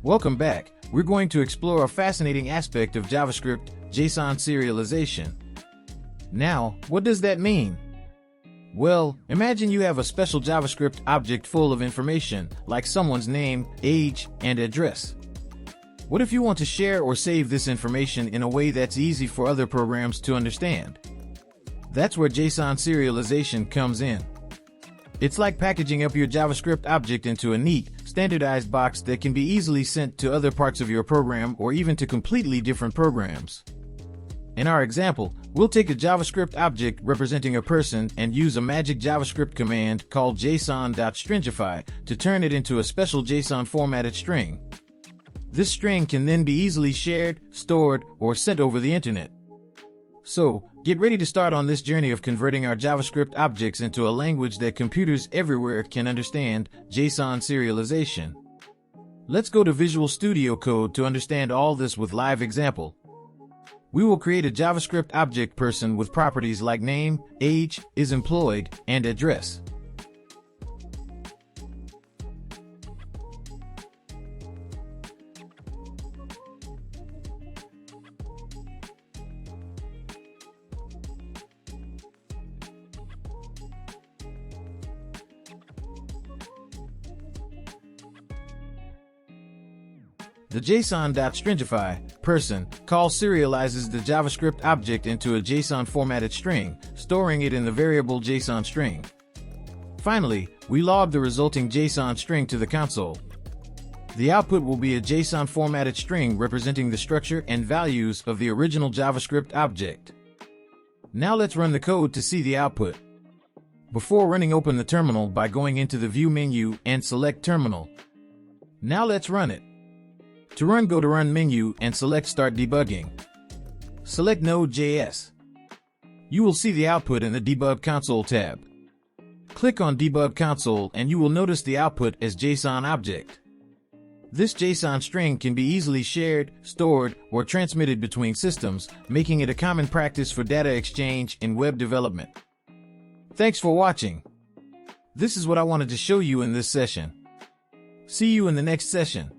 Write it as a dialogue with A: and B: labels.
A: Welcome back. We're going to explore a fascinating aspect of JavaScript, JSON serialization. Now, what does that mean? Well, imagine you have a special JavaScript object full of information, like someone's name, age, and address. What if you want to share or save this information in a way that's easy for other programs to understand? That's where JSON serialization comes in. It's like packaging up your JavaScript object into a neat, standardized box that can be easily sent to other parts of your program or even to completely different programs. In our example, we'll take a JavaScript object representing a person and use a magic JavaScript command called JSON.stringify to turn it into a special JSON formatted string. This string can then be easily shared, stored, or sent over the internet. So, get ready to start on this journey of converting our JavaScript objects into a language that computers everywhere can understand, JSON serialization. Let's go to Visual Studio Code to understand all this with live example. We will create a JavaScript object person with properties like name, age, is employed, and address. The JSON.stringify person call serializes the JavaScript object into a JSON formatted string, storing it in the variable JSON string. Finally, we log the resulting JSON string to the console. The output will be a JSON formatted string representing the structure and values of the original JavaScript object. Now let's run the code to see the output. Before running, open the terminal by going into the View menu and select Terminal. Now let's run it. To run, go to Run menu and select Start Debugging. Select Node.js. You will see the output in the Debug Console tab. Click on Debug Console and you will notice the output as JSON object. This JSON string can be easily shared, stored, or transmitted between systems, making it a common practice for data exchange in web development. Thanks for watching. This is what I wanted to show you in this session. See you in the next session.